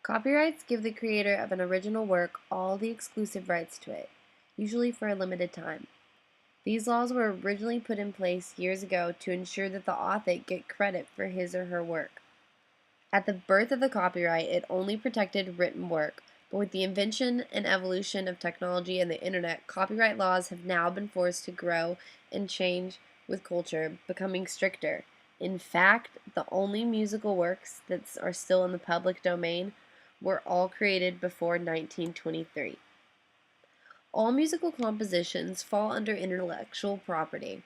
Copyrights give the creator of an original work all the exclusive rights to it, usually for a limited time. These laws were originally put in place years ago to ensure that the author get credit for his or her work. At the birth of the copyright, it only protected written work, but with the invention and evolution of technology and the internet, copyright laws have now been forced to grow and change with culture, becoming stricter. In fact, the only musical works that are still in the public domain were all created before 1923. All musical compositions fall under intellectual property.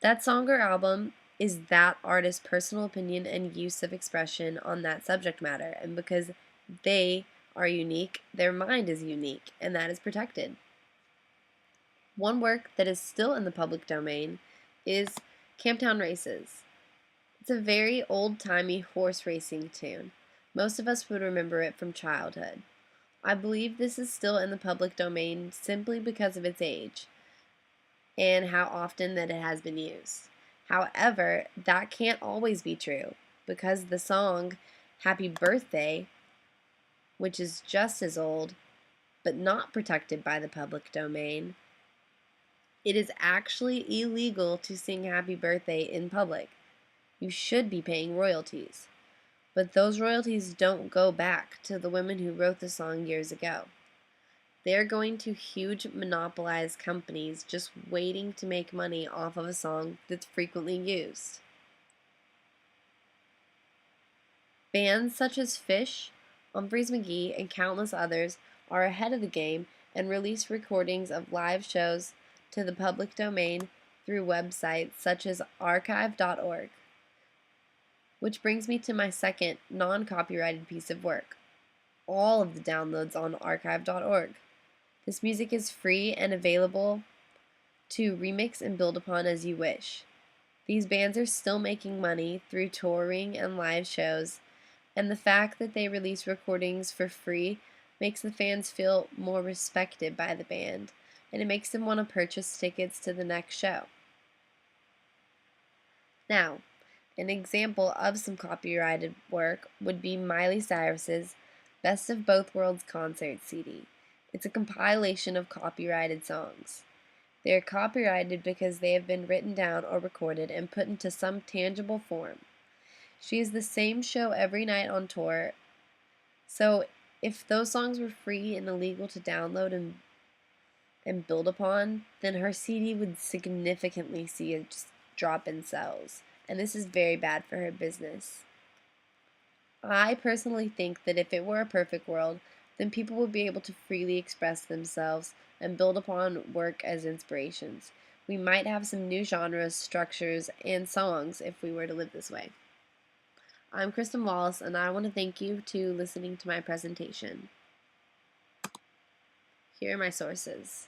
That song or album is that artist's personal opinion and use of expression on that subject matter, and because they are unique, their mind is unique, and that is protected. One work that is still in the public domain is Camptown Races. It's a very old-timey horse racing tune. Most of us would remember it from childhood. I believe this is still in the public domain simply because of its age and how often that it has been used. However, that can't always be true because the song Happy Birthday, which is just as old but not protected by the public domain, it is actually illegal to sing Happy Birthday in public. You should be paying royalties, but those royalties don't go back to the women who wrote the song years ago. They're going to huge monopolized companies just waiting to make money off of a song that's frequently used. Bands such as Phish, Humphreys McGee, and countless others are ahead of the game and release recordings of live shows to the public domain through websites such as archive.org. Which brings me to my second non-copyrighted piece of work. All of the downloads on archive.org. This music is free and available to remix and build upon as you wish. These bands are still making money through touring and live shows, and the fact that they release recordings for free makes the fans feel more respected by the band, and it makes them want to purchase tickets to the next show. Now, an example of some copyrighted work would be Miley Cyrus's Best of Both Worlds concert CD. It's a compilation of copyrighted songs. They are copyrighted because they have been written down or recorded and put into some tangible form. She has the same show every night on tour, so if those songs were free and illegal to download and build upon, then her CD would significantly see a drop in sales, and this is very bad for her business. I personally think that if it were a perfect world, then people would be able to freely express themselves and build upon work as inspirations. We might have some new genres, structures, and songs if we were to live this way. I'm Kristen Wallace, and I want to thank you to listening to my presentation. Here are my sources.